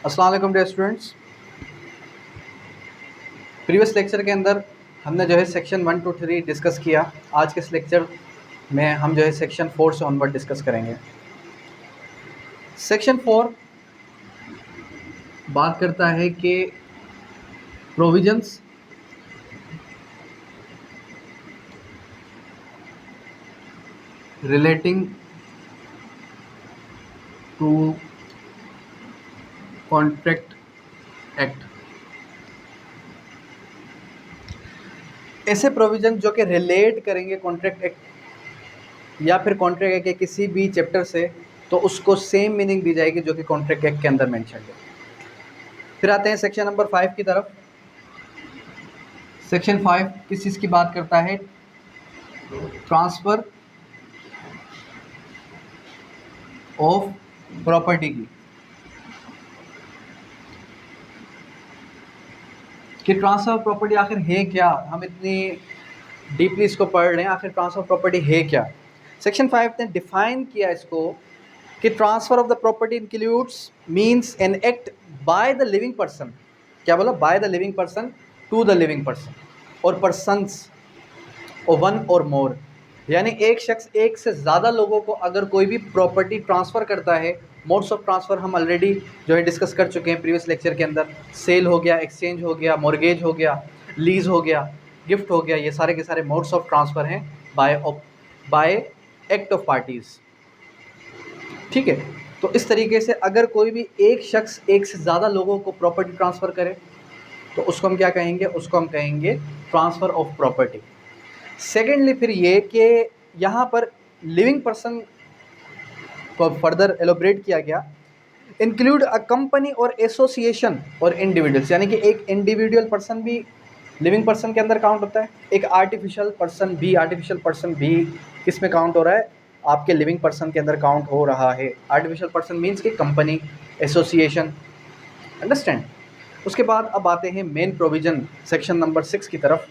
अस्सलाम वालेकुम dear students. Previous lecture के अंदर हमने जो है सेक्शन 1 to 3 डिस्कस किया। आज के इस लेक्चर में हम जो है सेक्शन 4 से ऑनवर्ड डिस्कस करेंगे। सेक्शन 4 बात करता है कि provisions relating to contract act. ऐसे प्रोविजन जो कि रिलेट करेंगे कॉन्ट्रैक्ट एक्ट या फिर कॉन्ट्रैक्ट एक्ट के किसी भी चैप्टर से, तो उसको सेम मीनिंग दी जाएगी जो कि कॉन्ट्रैक्ट एक्ट के अंदर मेंशन है। फिर आते हैं सेक्शन नंबर 5 की तरफ। सेक्शन 5 किस चीज़ की बात करता है? ट्रांसफ़र ऑफ प्रॉपर्टी की, कि ट्रांसफर ऑफ प्रॉपर्टी आखिर है क्या। हम इतनी डीपली इसको पढ़ रहे हैं, आखिर ट्रांसफर ऑफ प्रॉपर्टी है क्या। सेक्शन 5 ने डिफाइन किया इसको कि transfer of the property includes means an act by the living person. क्या बोला? By the living person to the living person or persons or one or more, यानी एक शख्स एक से ज़्यादा लोगों को अगर कोई भी प्रॉपर्टी ट्रांसफ़र करता है। मोड्स ऑफ ट्रांसफ़र हम ऑलरेडी जो है डिस्कस कर चुके हैं प्रीवियस लेक्चर के अंदर। सेल हो गया, एक्सचेंज हो गया, मॉर्गेज हो गया, लीज़ हो गया, गिफ्ट हो गया, ये सारे के सारे मोड्स ऑफ ट्रांसफ़र हैं बाय एक्ट ऑफ पार्टीज़। ठीक है, तो इस तरीके से अगर कोई भी एक शख्स एक से ज़्यादा लोगों को प्रॉपर्टी ट्रांसफ़र करे तो उसको हम क्या कहेंगे? उसको हम कहेंगे ट्रांसफ़र ऑफ प्रॉपर्टी। सेकेंडली फिर ये कि यहाँ पर लिविंग पर्सन को फर्दर एलोबरेट किया गया, इंक्लूड अ कंपनी और एसोसिएशन और इंडिविजुअल्स, यानी कि एक इंडिविजुअल पर्सन भी लिविंग पर्सन के अंदर काउंट होता है, एक आर्टिफिशियल पर्सन भी किस में काउंट हो रहा है? आपके लिविंग पर्सन के अंदर काउंट हो रहा है। आर्टिफिशियल पर्सन मीन्स कि कंपनी, एसोसिएशन, अंडरस्टैंड। उसके बाद अब आते हैं मेन प्रोविजन सेक्शन नंबर 6 की तरफ,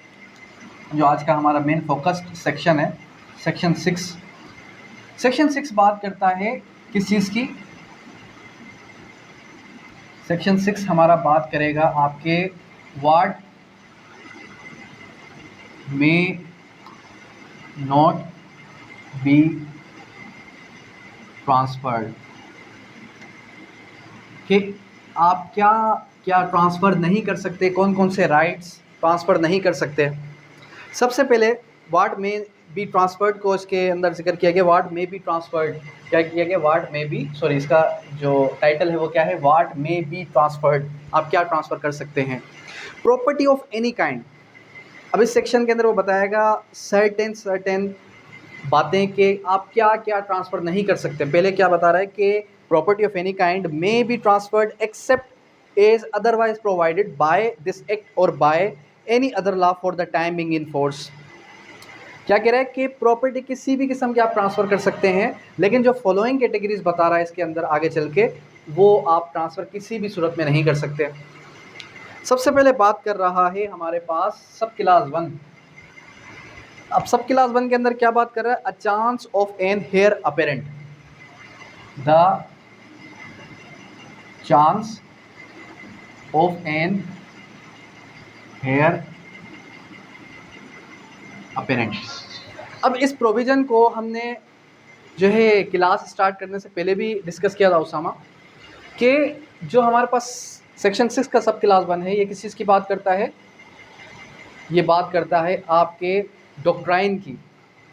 जो आज का हमारा मेन फोकस्ड सेक्शन है। सेक्शन 6 बात करता है किस चीज़ की? सेक्शन 6 हमारा बात करेगा आपके what may not be transferred, कि आप क्या क्या ट्रांसफ़र नहीं कर सकते, कौन कौन से राइट्स ट्रांसफ़र नहीं कर सकते। सबसे पहले व्हाट मे बी ट्रांसफर्ड को इसके अंदर जिक्र किया गया। व्हाट मे बी ट्रांसफर्ड क्या किया गया? व्हाट मे बी, सॉरी, इसका जो टाइटल है वो क्या है? व्हाट मे बी ट्रांसफर्ड, आप क्या ट्रांसफ़र कर सकते हैं। प्रॉपर्टी ऑफ एनी काइंड, अब इस सेक्शन के अंदर वो बताएगा सर्टेन बातें कि आप क्या क्या ट्रांसफ़र नहीं कर सकते। पहले क्या बता रहा है कि property of any kind may be transferred except as otherwise provided by this act और by any other law for the time being in force. क्या कह रहा है कि प्रॉपर्टी किसी भी किस्म की आप ट्रांसफ़र कर सकते हैं, लेकिन जो फॉलोइंग कैटेगरीज बता रहा है इसके अंदर आगे चल के, वो आप ट्रांसफ़र किसी भी सूरत में नहीं कर सकते। सबसे पहले बात कर रहा है हमारे पास सब क्लास 1। अब सब क्लास 1 के अंदर क्या बात कर रहा है? A chance of an heir apparent, the chance of an heir apparent. अब इस प्रोविज़न को हमने जो है क्लास स्टार्ट करने से पहले भी डिस्कस किया था उसामा, कि जो हमारे पास सेक्शन 6 का सब क्लास 1 है, ये किस चीज़ की बात करता है? ये बात करता है आपके डॉक्ट्राइन की।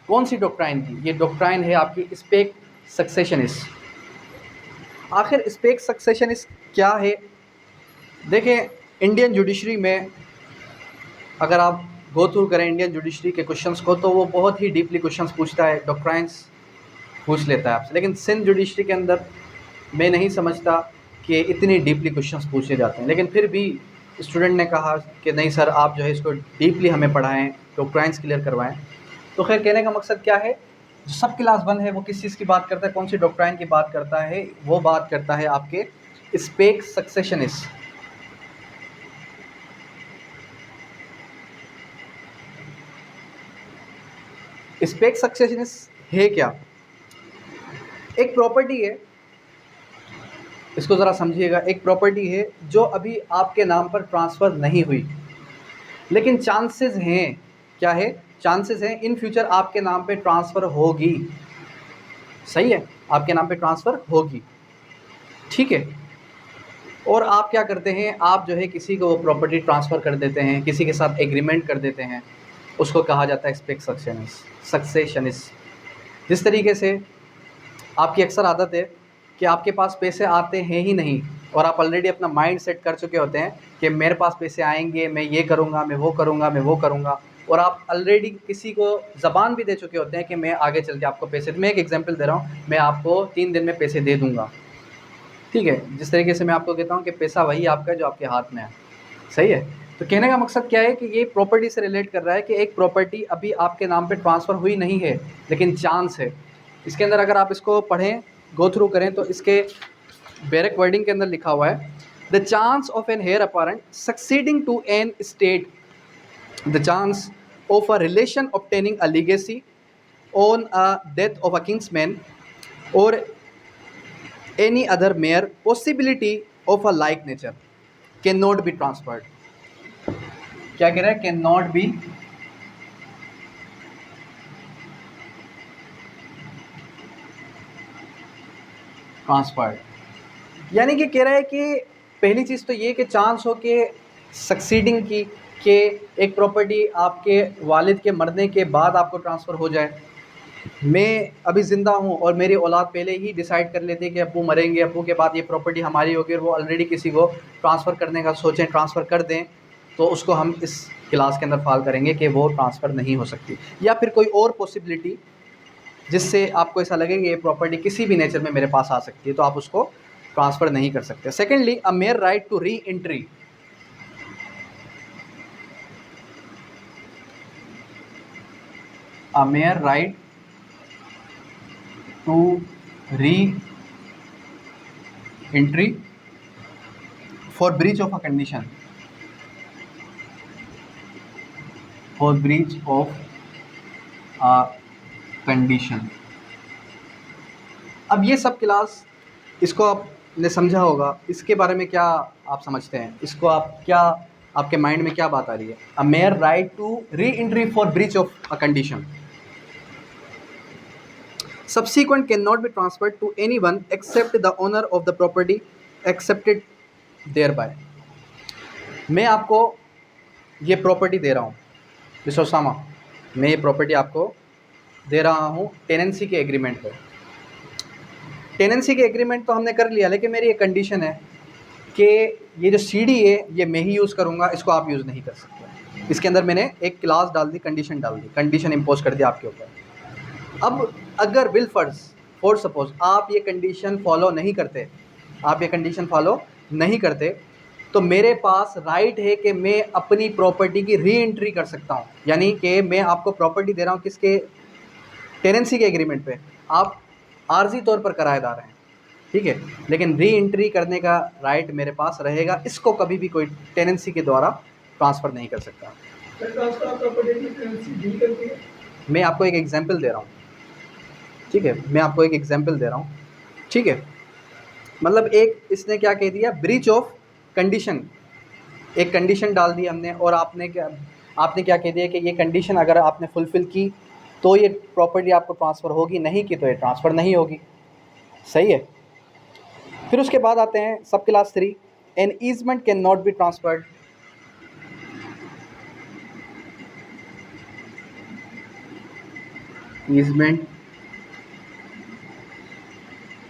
कौन सी डॉक्ट्राइन की? ये डॉक्ट्राइन है आपकी स्पेक सक्सेशनिस्ट। आखिर स्पेक सक्सेशनिस्ट क्या है? देखें, इंडियन जुडिशरी में अगर आप गो थ्रू करें इंडियन जुडिशरी के क्वेश्चंस को, तो वो बहुत ही डीपली क्वेश्चंस पूछता है, डॉक्ट्राइन्स पूछ लेता है आपसे। लेकिन सिंध जुडिशरी के अंदर मैं नहीं समझता कि इतनी डीपली क्वेश्चंस पूछे जाते हैं। लेकिन फिर भी स्टूडेंट ने कहा कि नहीं सर, आप जो है इसको डीपली हमें पढ़ाएं, डॉक्ट्राइन्स क्लियर करवाएं। तो खैर, कहने का मकसद क्या है? जो सब क्लास 1 है वो किस चीज़ की बात करता है? कौन सी डॉक्ट्राइन की बात करता है? वो बात करता है आपके स्पेक सक्सेशनिस्ट। स्पेक सक्सेशनिस्ट है क्या? एक प्रॉपर्टी है, इसको ज़रा समझिएगा। एक प्रॉपर्टी है जो अभी आपके नाम पर ट्रांसफ़र नहीं हुई, लेकिन चांसेस हैं, क्या है, चांसेस हैं इन फ्यूचर आपके नाम पे ट्रांसफ़र होगी। सही है, आपके नाम पे ट्रांसफ़र होगी, ठीक है। और आप क्या करते हैं, आप जो है किसी को वो प्रॉपर्टी ट्रांसफ़र कर देते हैं, किसी के साथ एग्रीमेंट कर देते हैं, उसको कहा जाता है सक्सेशनिस्ट। जिस तरीके से आपकी अक्सर आदत है कि आपके पास पैसे आते हैं ही नहीं, और आप ऑलरेडी अपना माइंड सेट कर चुके होते हैं कि मेरे पास पैसे आएंगे, मैं ये करूँगा, मैं वो करूँगा, मैं वो करूँगा, और आप ऑलरेडी किसी को ज़बान भी दे चुके होते हैं कि मैं आगे चल के आपको पैसे, मैं एक एग्जांपल दे रहा हूँ, मैं आपको 3 दिन में पैसे दे दूँगा, ठीक है। जिस तरीके से मैं आपको कहता हूँ कि पैसा वही आपका है जो आपके हाथ में है। सही है। तो कहने का मकसद क्या है कि ये प्रॉपर्टी से रिलेट कर रहा है कि एक प्रॉपर्टी अभी आपके नाम पे ट्रांसफ़र हुई नहीं है, लेकिन चांस है। इसके अंदर अगर आप इसको पढ़ें, गो थ्रू करें, तो इसके बैरक वर्डिंग के अंदर लिखा हुआ है, the chance of an heir apparent succeeding to an estate, the chance of a relation obtaining a legacy on a death of a kinsman or any other mere possibility of a like nature cannot be transferred। क्या कह रहा है, can not be transferred. यानी कि कह रहा है कि पहली चीज़ तो ये कि चांस हो के सक्सीडिंग की, कि एक प्रॉपर्टी आपके वालिद के मरने के बाद आपको ट्रांसफ़र हो जाए। मैं अभी ज़िंदा हूँ और मेरी औलाद पहले ही डिसाइड कर लेते कि अब्बू मरेंगे, अब्बू के बाद ये प्रॉपर्टी हमारी होगी, और वो ऑलरेडी किसी को ट्रांसफ़र करने का सोचें, ट्रांसफ़र कर दें, तो उसको हम इस क्लास के अंदर फाल करेंगे कि वो ट्रांसफ़र नहीं हो सकती। या फिर कोई और पॉसिबिलिटी जिससे आपको ऐसा लगे कि ये प्रॉपर्टी किसी भी नेचर में मेरे पास आ सकती है, तो आप उसको ट्रांसफ़र नहीं कर सकते। Secondly, a mere right to re entry, a mere right to re entry for breach of a condition, for breach of a condition. अब ये सब क्लास, इसको आपने समझा होगा, इसके बारे में क्या आप समझते हैं, इसको आप क्या, आपके माइंड में क्या बात आ रही है। A mere right to re entry for breach of a condition, subsequent cannot be transferred to anyone except the owner of the property accepted thereby। मैं आपको ये प्रॉपर्टी दे रहा हूँ मिस्टर ओसामा, मैं ये प्रॉपर्टी आपको दे रहा हूँ टेनेंसी के एग्रीमेंट पर। टेनेंसी के एग्रीमेंट तो हमने कर लिया, लेकिन मेरी एक कंडीशन है कि ये जो सीडी है ये मैं ही यूज़ करूँगा, इसको आप यूज़ नहीं कर सकते। इसके अंदर मैंने एक क्लास डाल दी, कंडीशन डाल दी, कंडीशन इम्पोज कर दिया आपके ऊपर। अब अगर विल फर्ज फॉर सपोज आप ये कंडीशन फॉलो नहीं करते, आप ये कंडीशन फॉलो नहीं करते, तो मेरे पास राइट है कि मैं अपनी प्रॉपर्टी की री एंट्री कर सकता हूँ। यानी कि मैं आपको प्रॉपर्टी दे रहा हूँ किसके, टेनेंसी के एग्रीमेंट पे, आप आर्जी तौर पर किराएदार हैं, ठीक है, लेकिन री एंट्री करने का राइट मेरे पास रहेगा। इसको कभी भी कोई टेनेंसी के द्वारा ट्रांसफ़र नहीं कर सकता। मैं आपको एक एग्जांपल दे रहा हूँ, ठीक है, मैं आपको एक एग्जांपल दे रहा हूँ, ठीक है। मतलब एक इसने क्या कह दिया, ब्रीच ऑफ कंडीशन, एक कंडीशन डाल दी हमने, और आपने क्या कह दिया कि ये कंडीशन अगर आपने फुलफ़िल की तो ये प्रॉपर्टी आपको ट्रांसफ़र होगी, नहीं की तो ये ट्रांसफ़र नहीं होगी। सही है। फिर उसके बाद आते हैं sub class 3, an easement can not be transferred. Easement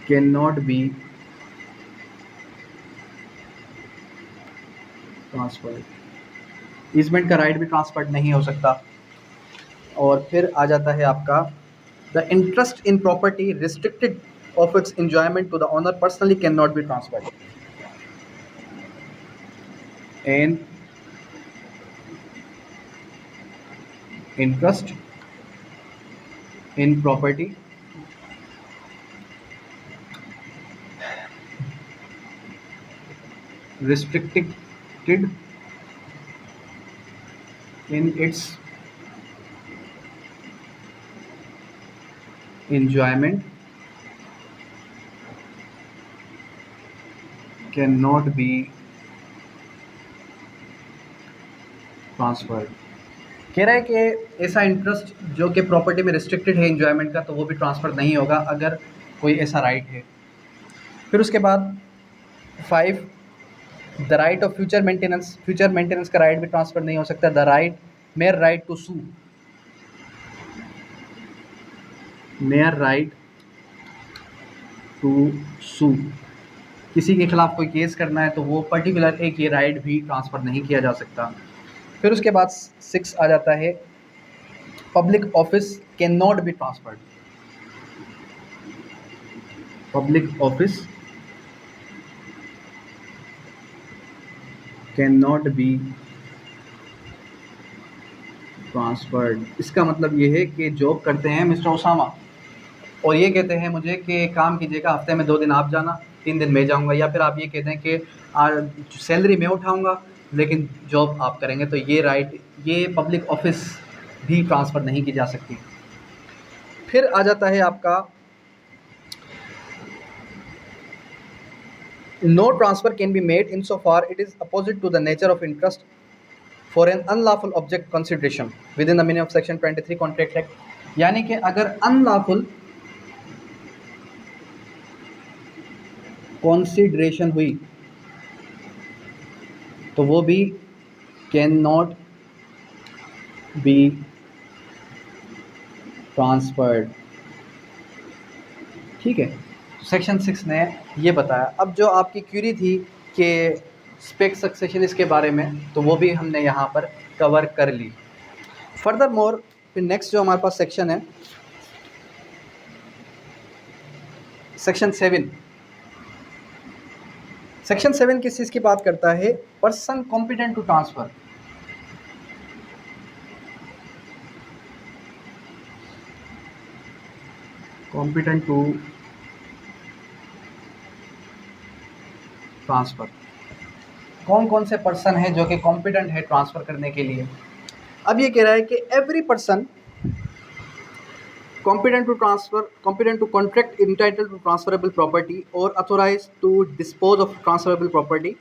can not be transferred, easement का राइट भी ट्रांसफर्ड नहीं हो सकता। और फिर आ जाता है आपका the interest in property restricted of its enjoyment to the owner personally can not be transferred. An interest in property restricted in its enjoyment can not be transferred. कह रहा है कि ऐसा इंटरेस्ट जो कि प्रॉपर्टी में रिस्ट्रिक्टेड है enjoyment का, तो वो भी ट्रांसफ़र नहीं होगा अगर कोई ऐसा राइट है। फिर उसके बाद 5, the right of future maintenance का राइट भी ट्रांसफ़र नहीं हो सकता। The right mere right to sue, mere right to sue, किसी के खिलाफ कोई केस करना है तो वो पर्टिकुलर एक ये राइट भी ट्रांसफ़र नहीं किया जा सकता। फिर उसके बाद 6 आ जाता है, public office can not be transferred. Public office can not be transferred. इसका मतलब ये है कि जॉब करते हैं मिस्टर ओसामा और ये कहते हैं मुझे कि काम कीजिएगा, हफ्ते में 2 दिन आप जाना, 3 दिन मैं जाऊंगा, या फिर आप ये कहते हैं कि सैलरी मैं उठाऊंगा लेकिन जॉब आप करेंगे, तो ये राइट, ये पब्लिक ऑफिस भी ट्रांसफ़र नहीं की जा सकती। फिर आ जाता है आपका no transfer can be made in so far it is opposite to the nature of interest for an unlawful object consideration with in the meaning of section 23 contract act. यानी कि अगर अनलॉफुल कंसिडरेशन हुई तो वो भी can not be transferred. ठीक है, section 6 ने ये बताया। अब जो आपकी क्यूरी थी कि स्पेक सक्सेशन इसके बारे में, तो वो भी हमने यहाँ पर कवर कर ली। फर्दर मोर फिर नेक्स्ट जो हमारे पास सेक्शन है, सेक्शन 7। सेक्शन 7 किस चीज़ की बात करता है? Person competent to transfer. Competent to transfer, कौन कौन से पर्सन है जो कि कॉम्पिटेंट है ट्रांसफ़र करने के लिए? अब ये कह रहा है कि every person competent to transfer, competent to contract, entitled to transferable property or authorized to dispose of transferable property,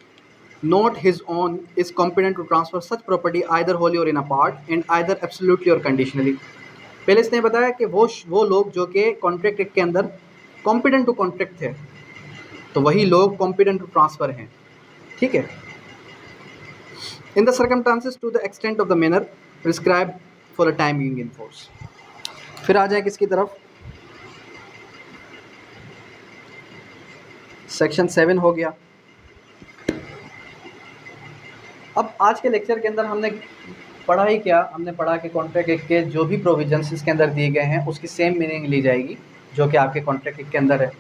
not his own, is competent to transfer such property either wholly or in a part and either absolutely or conditionally। पहले इसने बताया कि वो लोग जो कि contract act के अंदर कॉम्पिटेंट टू कॉन्ट्रैक्ट थे, तो वही लोग कॉम्पिटेंट टू ट्रांसफ़र हैं। ठीक है, in the circumstances to the extent of the manner prescribe for a time being in force. फिर आ जाए किसकी तरफ? सेक्शन 7 हो गया। अब आज के लेक्चर के अंदर हमने पढ़ा ही क्या? हमने पढ़ा कि कॉन्ट्रैक्ट एक्ट के जो भी प्रोविजंस इसके अंदर दिए गए हैं उसकी सेम मीनिंग ली जाएगी जो कि आपके कॉन्ट्रैक्ट एक्ट के अंदर है।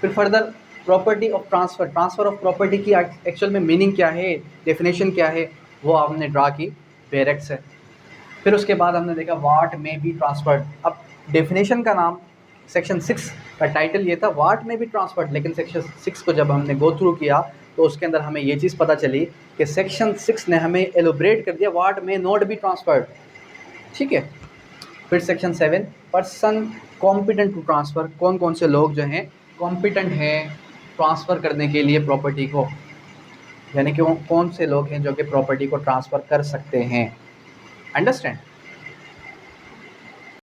फिर further property of transfer of property की एक्चुअल में मीनिंग क्या है, डेफिनेशन क्या है, वो आपने ड्रा की बेरेक्ट से। फिर उसके बाद हमने देखा वाट में बी ट्रांसफर्ड। अब डेफिनेशन का नाम, सेक्शन 6 का टाइटल ये था वाट में बी ट्रांसफर्ड, लेकिन सेक्शन 6 को जब हमने गो थ्रू किया तो उसके अंदर हमें ये चीज़ पता चली कि सेक्शन 6 ने हमें एलोब्रेट कर दिया वाट में नॉट बी ट्रांसफर्ड। ठीक है, फिर section 7 person competent to transfer, कौन कौन से लोग जो हैं कॉम्पिटेंट हैं ट्रांसफ़र करने के लिए प्रॉपर्टी को, यानी कि कौन से लोग हैं जो कि प्रॉपर्टी को ट्रांसफ़र कर सकते हैं। अंडरस्टैंड?